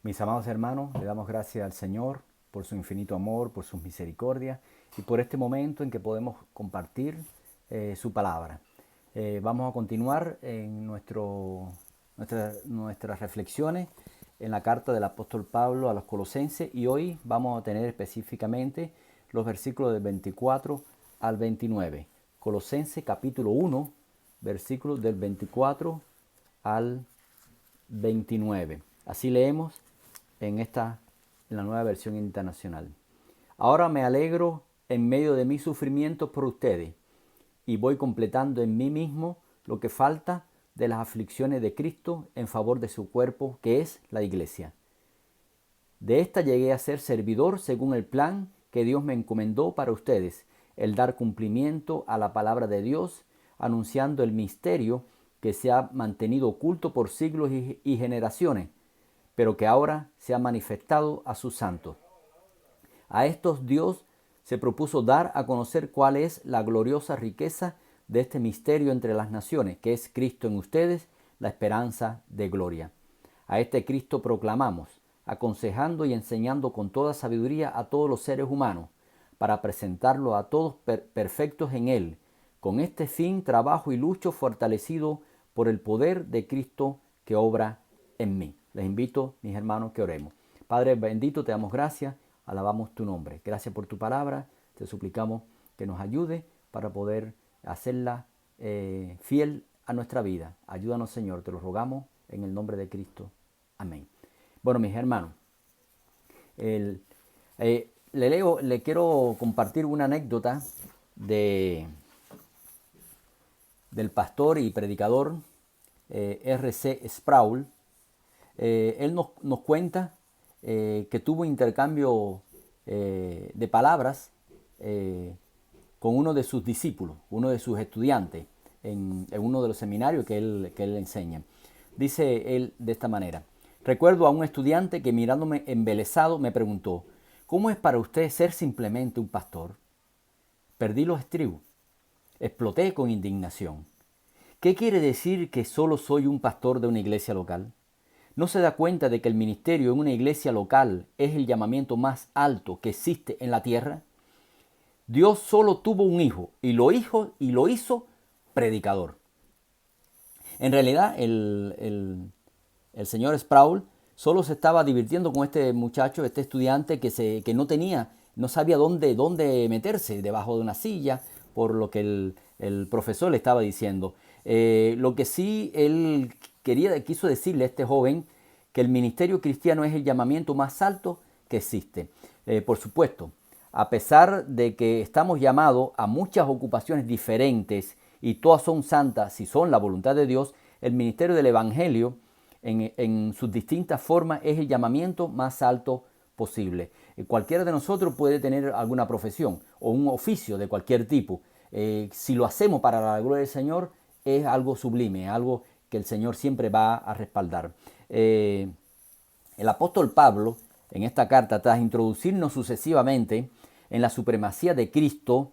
Mis amados hermanos, le damos gracias al Señor por su infinito amor, por sus misericordias y por este momento en que podemos compartir su palabra. Vamos a continuar en nuestras reflexiones en la carta del apóstol Pablo a los Colosenses y hoy vamos a tener específicamente los versículos del 24 al 29. Colosenses capítulo 1, versículos del 24 al 29. Así leemos en la nueva versión internacional. Ahora me alegro en medio de mis sufrimientos por ustedes y voy completando en mí mismo lo que falta de las aflicciones de Cristo en favor de su cuerpo, que es la iglesia. De esta llegué a ser servidor según el plan que Dios me encomendó para ustedes, el dar cumplimiento a la palabra de Dios, anunciando el misterio que se ha mantenido oculto por siglos y generaciones, pero que ahora se ha manifestado a sus santos. A estos Dios se propuso dar a conocer cuál es la gloriosa riqueza de este misterio entre las naciones, que es Cristo en ustedes, la esperanza de gloria. A este Cristo proclamamos, aconsejando y enseñando con toda sabiduría a todos los seres humanos, para presentarlo a todos perfectos en Él. Con este fin trabajo y lucho fortalecido por el poder de Cristo que obra en mí. Les invito, mis hermanos, que oremos. Padre bendito, te damos gracias, alabamos tu nombre. Gracias por tu palabra, te suplicamos que nos ayude para poder hacerla fiel a nuestra vida. Ayúdanos, Señor, te lo rogamos en el nombre de Cristo. Amén. Bueno, mis hermanos, le quiero compartir una anécdota del pastor y predicador R.C. Sproul. Él nos cuenta que tuvo intercambio de palabras con uno de sus discípulos, uno de sus estudiantes, en uno de los seminarios que él enseña. Dice él de esta manera: recuerdo a un estudiante que mirándome embelesado me preguntó, ¿cómo es para usted ser simplemente un pastor? Perdí los estribos, exploté con indignación. ¿Qué quiere decir que solo soy un pastor de una iglesia local? ¿No se da cuenta de que el ministerio en una iglesia local es el llamamiento más alto que existe en la tierra? Dios solo tuvo un hijo y lo hizo predicador. En realidad, el señor Sproul solo se estaba divirtiendo con este muchacho, este estudiante que no sabía dónde meterse, debajo de una silla, por lo que el profesor le estaba diciendo. Lo que sí él quiso decirle a este joven, que el ministerio cristiano es el llamamiento más alto que existe. Por supuesto, a pesar de que estamos llamados a muchas ocupaciones diferentes y todas son santas si son la voluntad de Dios, el ministerio del Evangelio en sus distintas formas es el llamamiento más alto posible. Cualquiera de nosotros puede tener alguna profesión o un oficio de cualquier tipo. Si lo hacemos para la gloria del Señor, es algo sublime, algo que el Señor siempre va a respaldar. El apóstol Pablo, en esta carta, tras introducirnos sucesivamente en la supremacía de Cristo,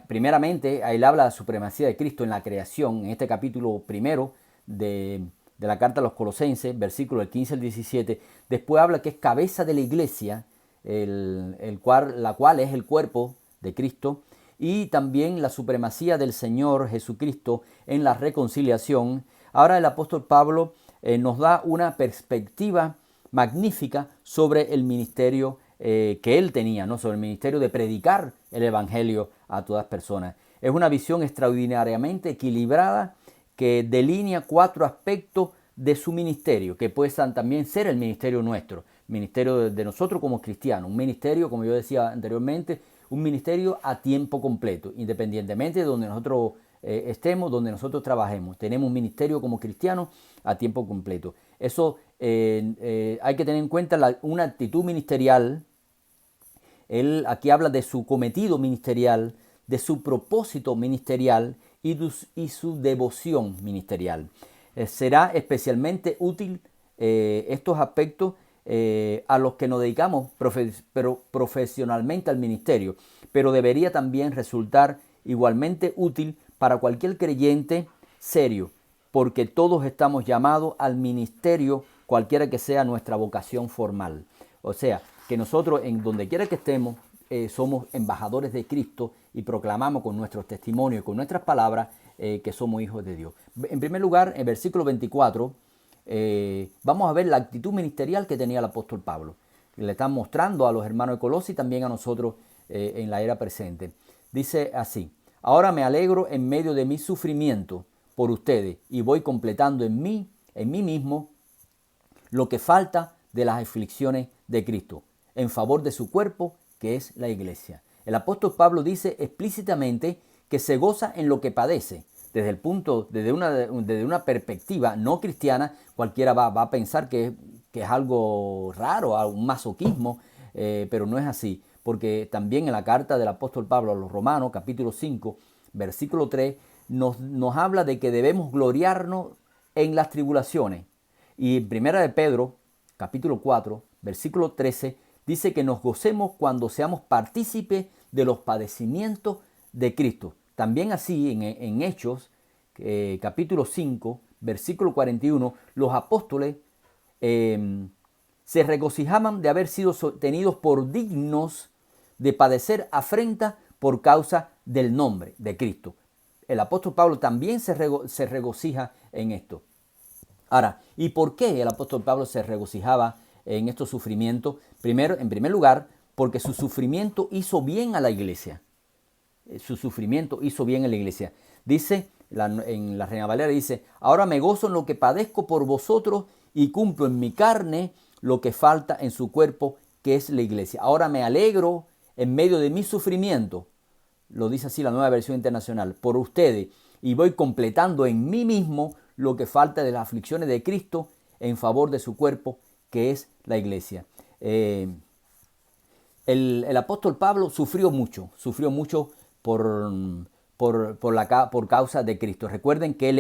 primeramente, él habla de la supremacía de Cristo en la creación, en este capítulo primero de la carta a los Colosenses, versículos del 15 al 17. Después habla que es cabeza de la iglesia, la cual es el cuerpo de Cristo, y también la supremacía del Señor Jesucristo en la reconciliación. Ahora el apóstol Pablo nos da una perspectiva magnífica sobre el ministerio que él tenía, ¿no? Sobre el ministerio de predicar el evangelio a todas personas. Es una visión extraordinariamente equilibrada que delinea 4 aspectos de su ministerio, que puedan también ser el ministerio nuestro, ministerio de nosotros como cristianos, un ministerio, como yo decía anteriormente, un ministerio a tiempo completo, independientemente de donde nosotros estemos, donde nosotros trabajemos. Tenemos un ministerio como cristianos a tiempo completo. Eso hay que tener en cuenta una actitud ministerial. Él aquí habla de su cometido ministerial, de su propósito ministerial y su devoción ministerial. Será especialmente útil estos aspectos a los que nos dedicamos profesionalmente al ministerio, pero debería también resultar igualmente útil para cualquier creyente serio, porque todos estamos llamados al ministerio cualquiera que sea nuestra vocación formal. O sea, que nosotros en donde quiera que estemos, somos embajadores de Cristo y proclamamos con nuestros testimonios y con nuestras palabras que somos hijos de Dios. En primer lugar, en versículo 24, vamos a ver la actitud ministerial que tenía el apóstol Pablo. Le están mostrando a los hermanos de Colosas y también a nosotros en la era presente. Dice así: ahora me alegro en medio de mi sufrimiento por ustedes y voy completando en mí mismo, lo que falta de las aflicciones de Cristo, en favor de su cuerpo, que es la iglesia. El apóstol Pablo dice explícitamente que se goza en lo que padece. Desde una perspectiva no cristiana, cualquiera va a pensar que es algo raro, un masoquismo, pero no es así, porque también en la carta del apóstol Pablo a los Romanos, capítulo 5, versículo 3, nos habla de que debemos gloriarnos en las tribulaciones. Y en primera de Pedro, capítulo 4, versículo 13, dice que nos gocemos cuando seamos partícipes de los padecimientos de Cristo. También así en Hechos, capítulo 5, versículo 41, los apóstoles se regocijaban de haber sido tenidos por dignos de padecer afrenta por causa del nombre de Cristo. El apóstol Pablo también se regocija en esto. Ahora, ¿y por qué el apóstol Pablo se regocijaba en estos sufrimientos? En primer lugar, porque su sufrimiento hizo bien a la iglesia. Su sufrimiento hizo bien a la iglesia. Dice, en la Reina Valera dice: ahora me gozo en lo que padezco por vosotros y cumplo en mi carne lo que falta en su cuerpo, que es la iglesia. Ahora me alegro en medio de mi sufrimiento, lo dice así la Nueva Versión Internacional, por ustedes, y voy completando en mí mismo lo que falta de las aflicciones de Cristo en favor de su cuerpo, que es la iglesia. El apóstol Pablo sufrió mucho por causa de Cristo. Recuerden que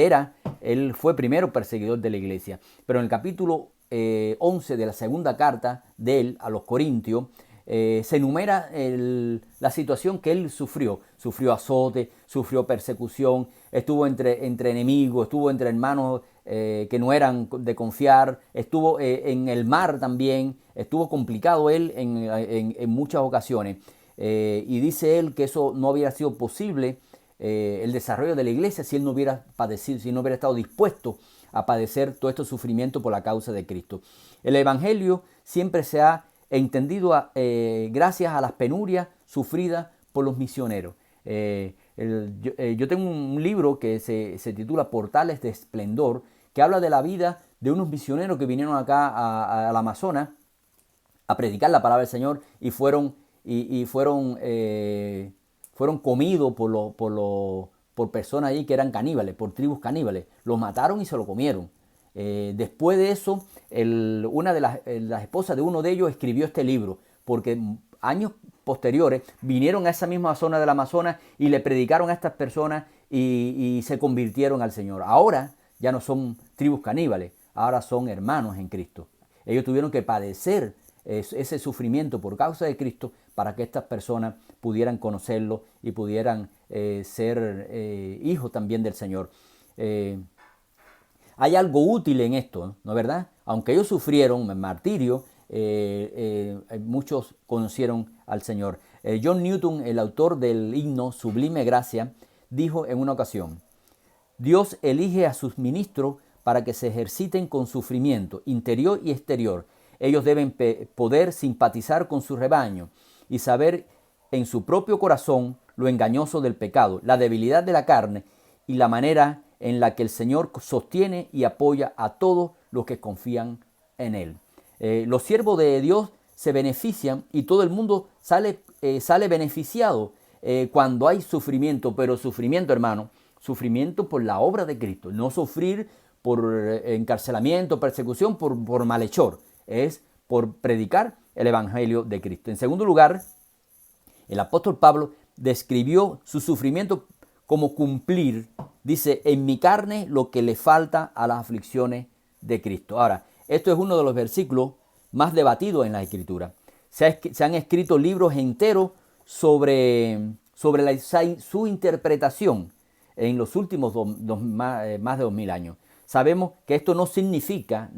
él fue primero perseguidor de la iglesia, pero en el capítulo 11 de la segunda carta de él a los Corintios, se enumera la situación que él sufrió. Sufrió azote, sufrió persecución, estuvo entre enemigos, estuvo entre hermanos que no eran de confiar, estuvo en el mar también, estuvo complicado él en muchas ocasiones. Y dice él que eso no hubiera sido posible, el desarrollo de la iglesia, si él no hubiera padecido, si no hubiera estado dispuesto a padecer todo este sufrimiento por la causa de Cristo. El evangelio siempre se ha entendido gracias a las penurias sufridas por los misioneros. Yo tengo un libro que se titula Portales de Esplendor, que habla de la vida de unos misioneros que vinieron acá al Amazonas a predicar la palabra del Señor y fueron comidos por personas ahí que eran caníbales, por tribus caníbales. Los mataron y se lo comieron. Después de eso, una de las esposas de uno de ellos escribió este libro, porque años posteriores vinieron a esa misma zona del Amazonas y le predicaron a estas personas y se convirtieron al Señor. Ahora ya no son tribus caníbales, ahora son hermanos en Cristo. Ellos tuvieron que padecer ese sufrimiento por causa de Cristo para que estas personas pudieran conocerlo y pudieran ser hijos también del Señor. Hay algo útil en esto, ¿no es verdad? Aunque ellos sufrieron martirio, muchos conocieron al Señor. John Newton, el autor del himno Sublime Gracia, dijo en una ocasión: Dios elige a sus ministros para que se ejerciten con sufrimiento interior y exterior. Ellos deben poder simpatizar con su rebaño y saber en su propio corazón lo engañoso del pecado, la debilidad de la carne y la manera en la que el Señor sostiene y apoya a todos los que confían en Él. Los siervos de Dios se benefician y todo el mundo sale beneficiado cuando hay sufrimiento, pero sufrimiento, hermano, sufrimiento por la obra de Cristo, no sufrir por encarcelamiento, persecución, por malhechor, es por predicar el Evangelio de Cristo. En segundo lugar, el apóstol Pablo describió su sufrimiento como cumplir, dice, en mi carne lo que le falta a las aflicciones de Cristo. Ahora, esto es uno de los versículos más debatidos en la Escritura. Se han escrito libros enteros sobre su interpretación en los últimos más de 2000 años. sabemos que esto no significa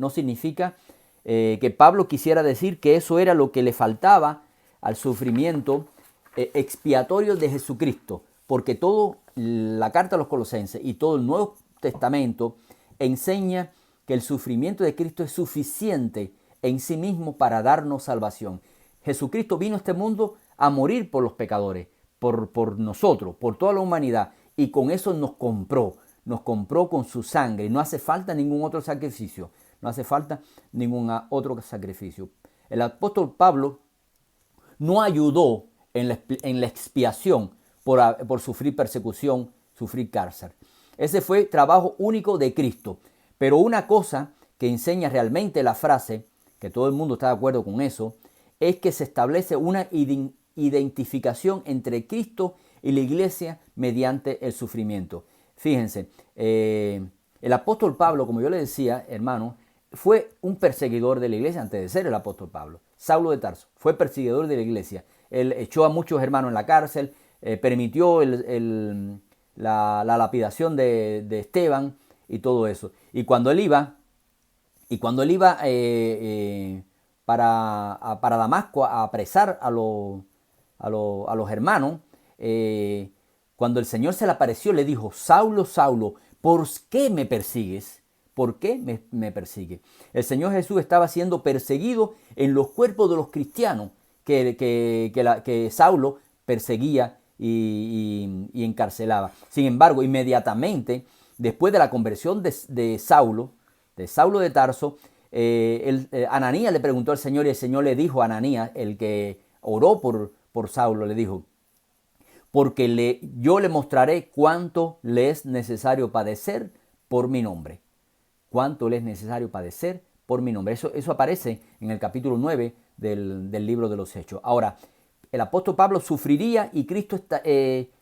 que Pablo quisiera decir que eso era lo que le faltaba al sufrimiento expiatorio de Jesucristo, porque toda la carta a los Colosenses y todo el Nuevo Testamento enseña que el sufrimiento de Cristo es suficiente en sí mismo para darnos salvación. Jesucristo vino a este mundo a morir por los pecadores, por nosotros, por toda la humanidad, y con eso nos compró con su sangre. No hace falta ningún otro sacrificio, no hace falta ningún otro sacrificio. El apóstol Pablo no ayudó en la expiación por sufrir persecución, sufrir cárcel. Ese fue trabajo único de Cristo. Pero una cosa que enseña realmente la frase, que todo el mundo está de acuerdo con eso, es que se establece una identificación entre Cristo y la iglesia mediante el sufrimiento. Fíjense, el apóstol Pablo, como yo le decía, hermano, fue un perseguidor de la iglesia antes de ser el apóstol Pablo. Saulo de Tarso fue perseguidor de la iglesia. Él echó a muchos hermanos en la cárcel, permitió la lapidación de Esteban y todo eso. Y cuando él iba para Damasco a apresar a los hermanos, cuando el Señor se le apareció, le dijo: Saulo, Saulo, ¿por qué me persigues? ¿Por qué me persigue? El Señor Jesús estaba siendo perseguido en los cuerpos de los cristianos que Saulo perseguía y encarcelaba. Sin embargo, inmediatamente después de la conversión de Saulo de Tarso, Ananías le preguntó al Señor, y el Señor le dijo a Ananías, el que oró por Saulo, le dijo: porque yo le mostraré cuánto le es necesario padecer por mi nombre. Cuánto le es necesario padecer por mi nombre. Eso aparece en el capítulo 9 del libro de los Hechos. Ahora, el apóstol Pablo sufriría, y Cristo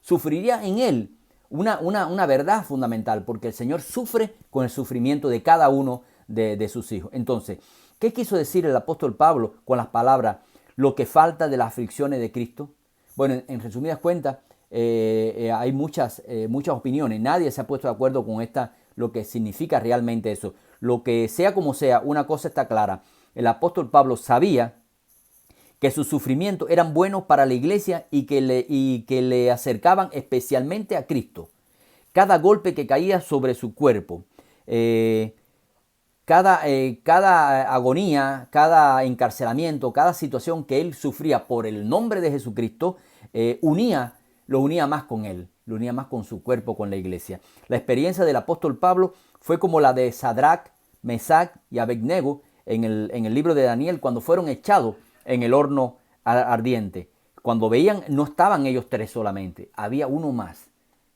sufriría en él una verdad fundamental, porque el Señor sufre con el sufrimiento de cada uno de sus hijos. Entonces, ¿qué quiso decir el apóstol Pablo con las palabras lo que falta de las aflicciones de Cristo? Bueno, en resumidas cuentas, hay muchas opiniones. Nadie se ha puesto de acuerdo con lo que significa realmente eso. Lo que sea como sea, una cosa está clara. El apóstol Pablo sabía que sus sufrimientos eran buenos para la iglesia y que le acercaban especialmente a Cristo. Cada golpe que caía sobre su cuerpo, cada agonía, cada encarcelamiento, cada situación que él sufría por el nombre de Jesucristo, lo unía más con él, lo unía más con su cuerpo, con la iglesia. La experiencia del apóstol Pablo fue como la de Sadrach, Mesach y Abednego en el libro de Daniel, cuando fueron echados en el horno ardiente. Cuando veían, no estaban ellos tres solamente, había uno más.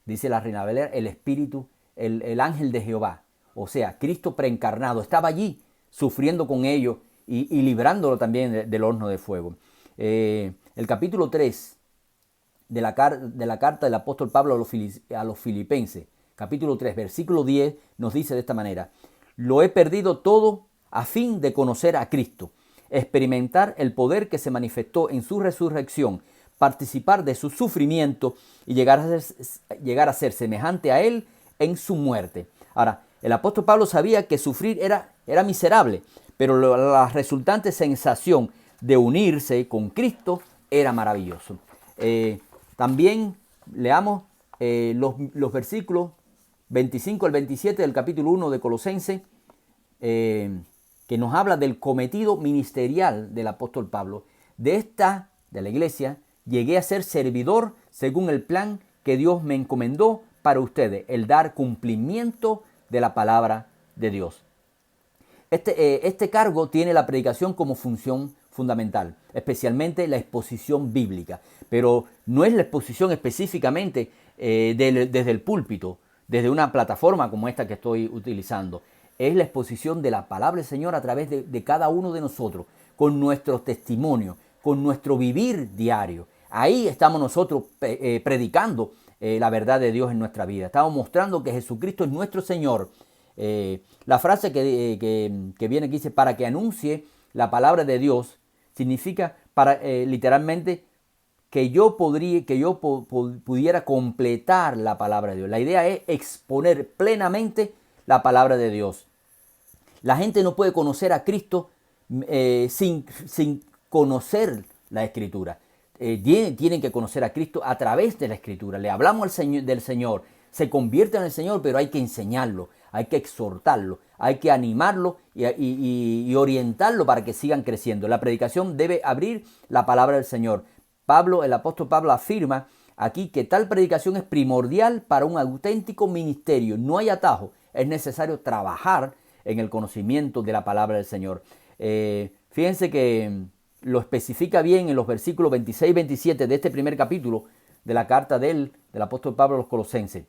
Dice la Reina Valera, el Espíritu, el ángel de Jehová. O sea, Cristo preencarnado estaba allí sufriendo con ellos y librándolo también del horno de fuego. El capítulo 3 de la carta del apóstol Pablo a los Filipenses, capítulo 3, versículo 10, nos dice de esta manera: lo he perdido todo a fin de conocer a Cristo, experimentar el poder que se manifestó en su resurrección, participar de su sufrimiento y llegar a ser semejante a Él en su muerte. Ahora, el apóstol Pablo sabía que sufrir era miserable, pero la resultante sensación de unirse con Cristo era maravilloso. También leamos los versículos 25 al 27 del capítulo 1 de Colosenses, que nos habla del cometido ministerial del apóstol Pablo. De la iglesia, llegué a ser servidor según el plan que Dios me encomendó para ustedes, el dar cumplimiento de la palabra de Dios. Este cargo tiene la predicación como función fundamental, especialmente la exposición bíblica, pero no es la exposición específicamente desde el púlpito, desde una plataforma como esta que estoy utilizando. Es la exposición de la palabra del Señor a través de cada uno de nosotros, con nuestro testimonio, con nuestro vivir diario. Ahí estamos nosotros predicando la verdad de Dios en nuestra vida. Estamos mostrando que Jesucristo es nuestro Señor. La frase que viene aquí dice: para que anuncie la palabra de Dios, significa literalmente que yo pudiera completar la palabra de Dios. La idea es exponer plenamente la palabra de Dios. La gente no puede conocer a Cristo sin conocer la Escritura. Tienen que conocer a Cristo a través de la Escritura. Le hablamos del Señor, se convierte en el Señor, pero hay que enseñarlo, hay que exhortarlo, hay que animarlo y orientarlo para que sigan creciendo. La predicación debe abrir la palabra del Señor. El apóstol Pablo afirma aquí que tal predicación es primordial para un auténtico ministerio. No hay atajo, es necesario trabajar en el conocimiento de la palabra del Señor. Fíjense que lo especifica bien en los versículos 26 y 27 de este primer capítulo de la carta del apóstol Pablo a los Colosenses,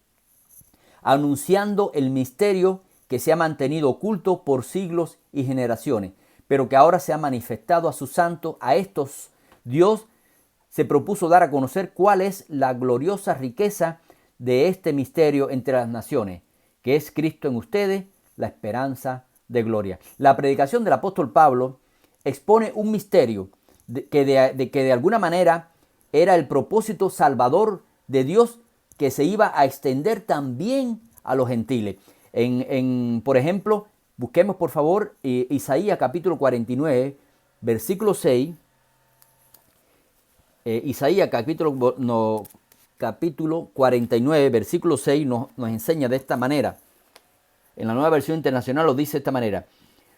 anunciando el misterio que se ha mantenido oculto por siglos y generaciones, pero que ahora se ha manifestado a sus santos. A estos Dios se propuso dar a conocer cuál es la gloriosa riqueza de este misterio entre las naciones, que es Cristo en ustedes, la esperanza de gloria. La predicación del apóstol Pablo expone un misterio que de alguna manera era el propósito salvador de Dios, que se iba a extender también a los gentiles. Por ejemplo, busquemos por favor Isaías capítulo 49, versículo 6. Isaías capítulo 49, versículo 6 nos enseña de esta manera. En la Nueva Versión Internacional lo dice de esta manera: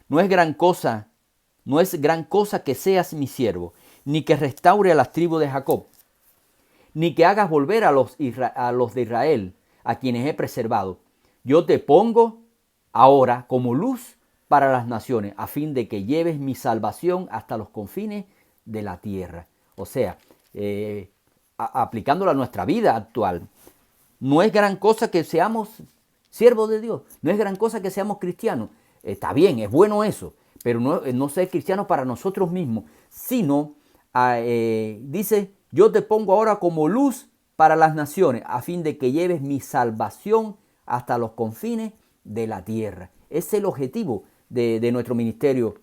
no es gran cosa que seas mi siervo, ni que restaure a las tribus de Jacob, ni que hagas volver a los de Israel, a quienes he preservado. Yo te pongo ahora como luz para las naciones, a fin de que lleves mi salvación hasta los confines de la tierra. O sea, aplicándolo a nuestra vida actual, no es gran cosa que seamos siervos de Dios, no es gran cosa que seamos cristianos. Está bien, es bueno eso, pero no ser cristianos para nosotros mismos, sino, dice, yo te pongo ahora como luz para las naciones, a fin de que lleves mi salvación hasta los confines de la tierra. Es el objetivo de nuestro ministerio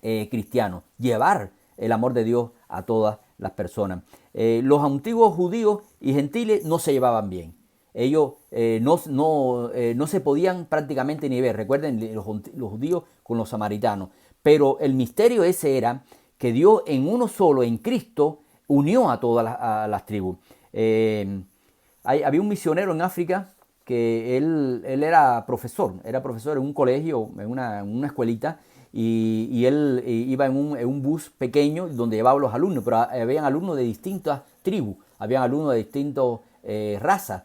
cristiano, llevar el amor de Dios a todas las personas. Los antiguos judíos y gentiles no se llevaban bien. Ellos no se podían prácticamente ni ver. Recuerden los judíos con los samaritanos. Pero el misterio ese era que Dios en uno solo, en Cristo, unió a todas las tribus. Había un misionero en África que él era profesor en un colegio, en una escuelita, y él iba en un bus pequeño donde llevaba a los alumnos, pero habían alumnos de distintas tribus, habían alumnos de distintas razas,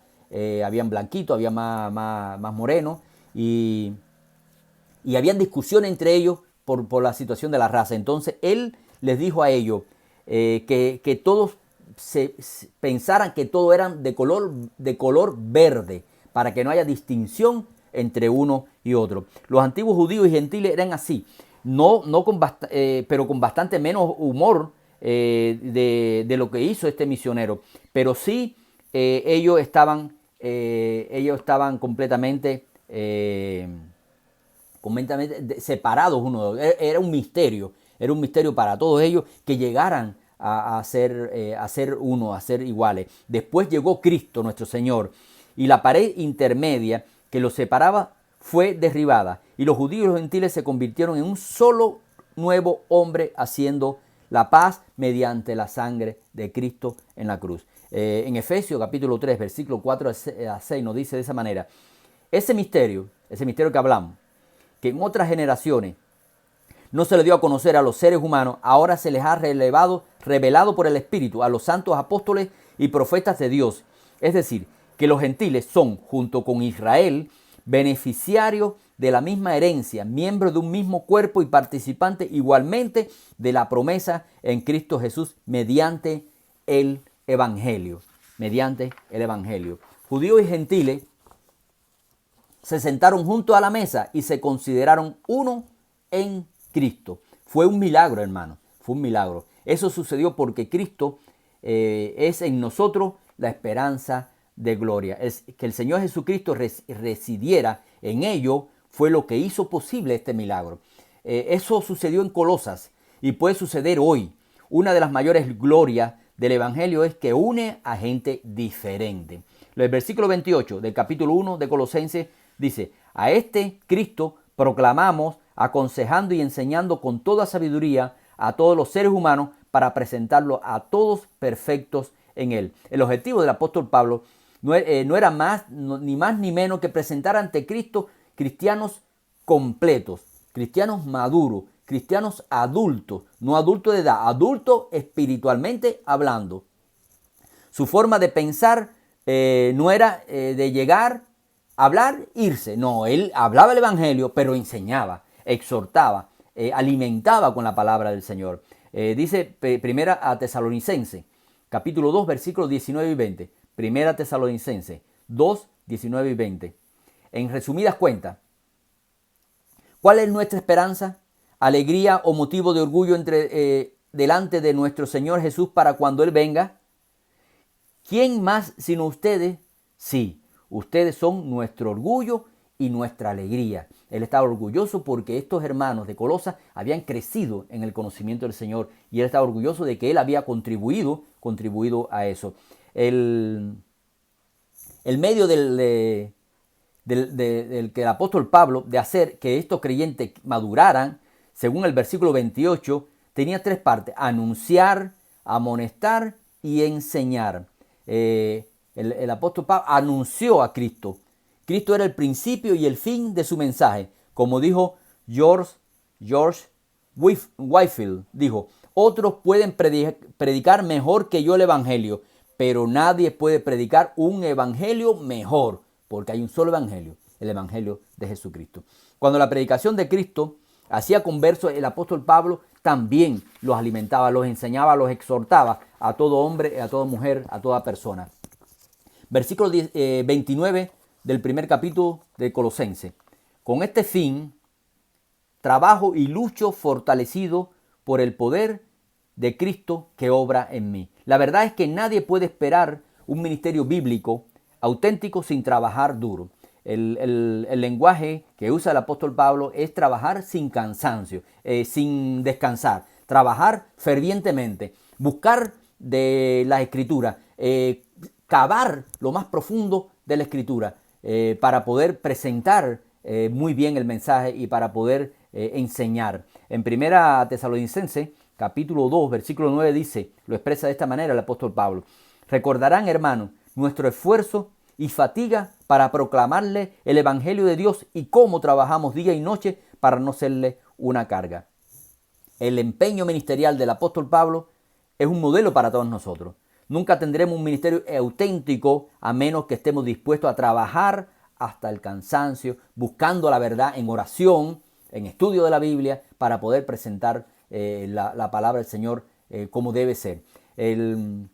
habían blanquitos, había más morenos, y habían discusiones entre ellos por la situación de la raza. Entonces él les dijo a ellos que todos pensaran que todos eran de color verde, para que no haya distinción entre uno y otro. Los antiguos judíos y gentiles eran así, pero con bastante menos humor de lo que hizo este misionero. Pero sí, ellos estaban completamente separados uno de otro. Era un misterio para todos ellos que llegaran a ser uno, a ser iguales. Después llegó Cristo nuestro Señor, y la pared intermedia que los separaba fue derribada, y los judíos y los gentiles se convirtieron en un solo nuevo hombre, haciendo la paz mediante la sangre de Cristo en la cruz. En Efesios capítulo 3, versículo 4 a 6 nos dice de esa manera: ese misterio que hablamos, que en otras generaciones no se le dio a conocer a los seres humanos, ahora se les ha revelado por el Espíritu a los santos apóstoles y profetas de Dios. Es decir, que los gentiles son, junto con Israel, beneficiarios de la misma herencia, miembros de un mismo cuerpo y participantes igualmente de la promesa en Cristo Jesús mediante el Evangelio. Judíos y gentiles se sentaron juntos a la mesa y se consideraron uno en Cristo. Fue un milagro, hermano, fue un milagro. Eso sucedió porque Cristo es en nosotros la esperanza de gloria. Es que el Señor Jesucristo residiera en ellos fue lo que hizo posible este milagro. Eso sucedió en Colosas y puede suceder hoy. Una de las mayores glorias del Evangelio es que une a gente diferente. El versículo 28 del capítulo 1 de Colosenses dice: A este Cristo proclamamos, aconsejando y enseñando con toda sabiduría a todos los seres humanos para presentarlo a todos perfectos en él. El objetivo del apóstol Pablo no era ni más ni menos que presentar ante Cristo cristianos completos, cristianos maduros, cristianos adultos, no adultos de edad, adultos espiritualmente hablando. Su forma de pensar no era de llegar, hablar, irse. No, él hablaba el evangelio, pero enseñaba, exhortaba, alimentaba con la palabra del Señor. Dice Primera a Tesalonicense, capítulo 2, versículos 19 y 20. Primera Tesalonicense 2, 19 y 20. En resumidas cuentas, ¿cuál es nuestra esperanza, alegría o motivo de orgullo delante de nuestro Señor Jesús para cuando Él venga? ¿Quién más sino ustedes? Sí, ustedes son nuestro orgullo y nuestra alegría. Él estaba orgulloso porque estos hermanos de Colosas habían crecido en el conocimiento del Señor y él estaba orgulloso de que él había contribuido a eso. El medio del que el apóstol Pablo de hacer que estos creyentes maduraran, según el versículo 28, tenía tres partes: anunciar, amonestar y enseñar. El apóstol Pablo anunció a Cristo. Cristo era el principio y el fin de su mensaje. Como dijo George Whitefield, dijo: otros pueden predicar mejor que yo el evangelio, pero nadie puede predicar un evangelio mejor, porque hay un solo evangelio, el evangelio de Jesucristo. Cuando la predicación de Cristo hacía conversos, el apóstol Pablo también los alimentaba, los enseñaba, los exhortaba a todo hombre, a toda mujer, a toda persona. Versículo 29 del primer capítulo de Colosenses. Con este fin, trabajo y lucho fortalecido por el poder de Cristo que obra en mí. La verdad es que nadie puede esperar un ministerio bíblico auténtico sin trabajar duro. El lenguaje que usa el apóstol Pablo es trabajar sin cansancio, sin descansar, trabajar fervientemente, buscar de la Escritura, cavar lo más profundo de la Escritura para poder presentar muy bien el mensaje y para poder enseñar. En Primera Tesalonicense, capítulo 2, versículo 9 dice, lo expresa de esta manera el apóstol Pablo: recordarán, hermanos, nuestro esfuerzo y fatiga para proclamarle el evangelio de Dios y cómo trabajamos día y noche para no serle una carga. El empeño ministerial del apóstol Pablo es un modelo para todos nosotros. Nunca tendremos un ministerio auténtico a menos que estemos dispuestos a trabajar hasta el cansancio, buscando la verdad en oración, en estudio de la Biblia, para poder presentar la palabra del Señor como debe ser. El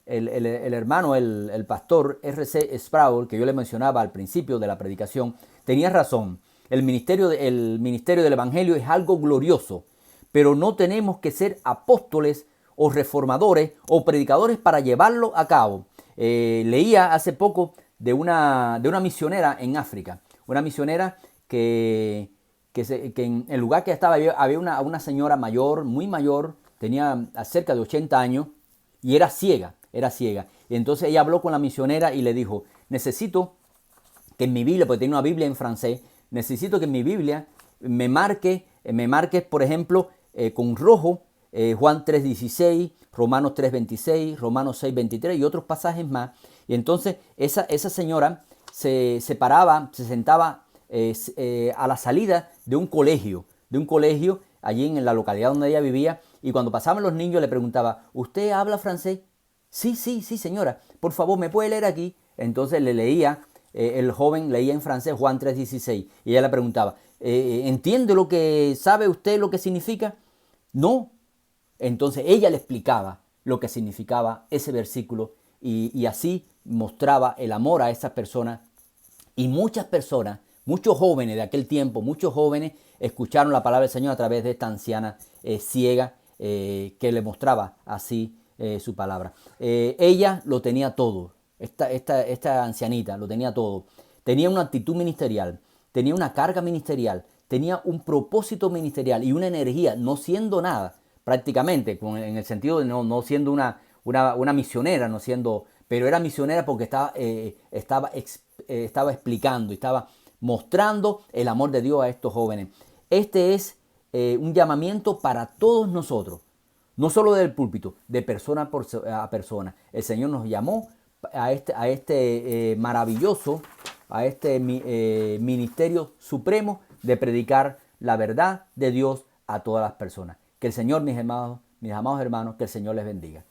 hermano, el pastor R.C. Sproul, que yo le mencionaba al principio de la predicación, tenía razón. El ministerio del Evangelio es algo glorioso, pero no tenemos que ser apóstoles o reformadores o predicadores para llevarlo a cabo. Leía hace poco de una misionera en África, una misionera que en el lugar que estaba había una señora mayor, muy mayor, tenía cerca de 80 años y era ciega. Y entonces ella habló con la misionera y le dijo: necesito que en mi Biblia, porque tenía una Biblia en francés, necesito que en mi Biblia me marques, por ejemplo, con rojo, Juan 3:16, Romanos 3:26, Romanos 6:23 y otros pasajes más. Y entonces esa señora se sentaba a la salida de un colegio allí en la localidad donde ella vivía, y cuando pasaban los niños le preguntaba: ¿usted habla francés? Sí, señora, por favor, ¿me puede leer aquí? Entonces le leía, el joven leía en francés Juan 3:16 y ella le preguntaba: ¿entiende sabe usted lo que significa? No. Entonces ella le explicaba lo que significaba ese versículo y así mostraba el amor a esas personas. Y muchas personas, muchos jóvenes de aquel tiempo, escucharon la palabra del Señor a través de esta anciana ciega que le mostraba así su palabra. Ella lo tenía todo, esta ancianita lo tenía todo. Tenía una actitud ministerial, tenía una carga ministerial, tenía un propósito ministerial y una energía, no siendo nada, prácticamente, en el sentido de no siendo una misionera, pero era misionera porque estaba explicando, estaba mostrando el amor de Dios a estos jóvenes. Este es un llamamiento para todos nosotros, no solo del púlpito, de persona a persona. El Señor nos llamó a este maravilloso, a este ministerio supremo de predicar la verdad de Dios a todas las personas. Que el Señor, mis amados hermanos, que el Señor les bendiga.